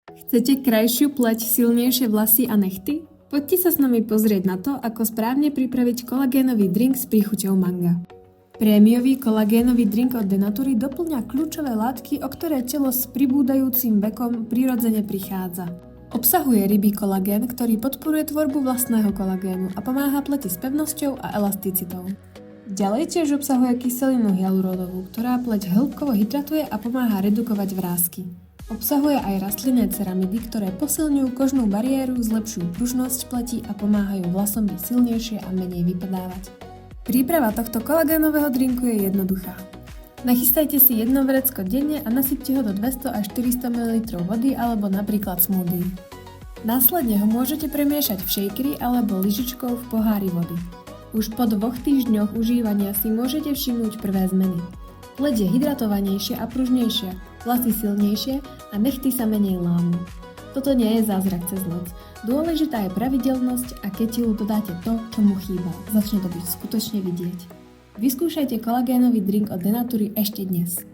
Chcete krajšiu pleť, silnejšie vlasy a nechty? Poďte sa s nami pozrieť na to, ako správne pripraviť kolagénový drink s príchuťou manga. Prémiový kolagénový drink od Denatury doplňa kľúčové látky, o ktoré telo s pribúdajúcim vekom prirodzene prichádza. Obsahuje rybí kolagén, ktorý podporuje tvorbu vlastného kolagénu a pomáha pleti s pevnosťou a elasticitou. Ďalej tiež obsahuje kyselinu hyalurónovú, ktorá pleť hĺbkovo hydratuje a pomáha redukovať vrásky. Obsahuje aj rastlinné ceramidy, ktoré posilňujú kožnú bariéru, zlepšujú pružnosť pleti a pomáhajú vlasom byť silnejšie a menej vypadávať. Príprava tohto kolagénového drinku je jednoduchá. Nachystajte si jedno vrecko denne a nasypte ho do 200 až 400 ml vody alebo napríklad smoothie. Následne ho môžete premiešať v shakeri alebo lyžičkou v pohári vody. Už po 2 týždňoch užívania si môžete všimnúť prvé zmeny. Pleť je hydratovanejšia a pružnejšia, vlasy silnejšie a nechty sa menej lámu. Toto nie je zázrak cez noc. Dôležitá je pravidelnosť a keď telu dodáte to, čo mu chýba, začne to byť skutočne vidieť. Vyskúšajte kolagénový drink od Denatury ešte dnes.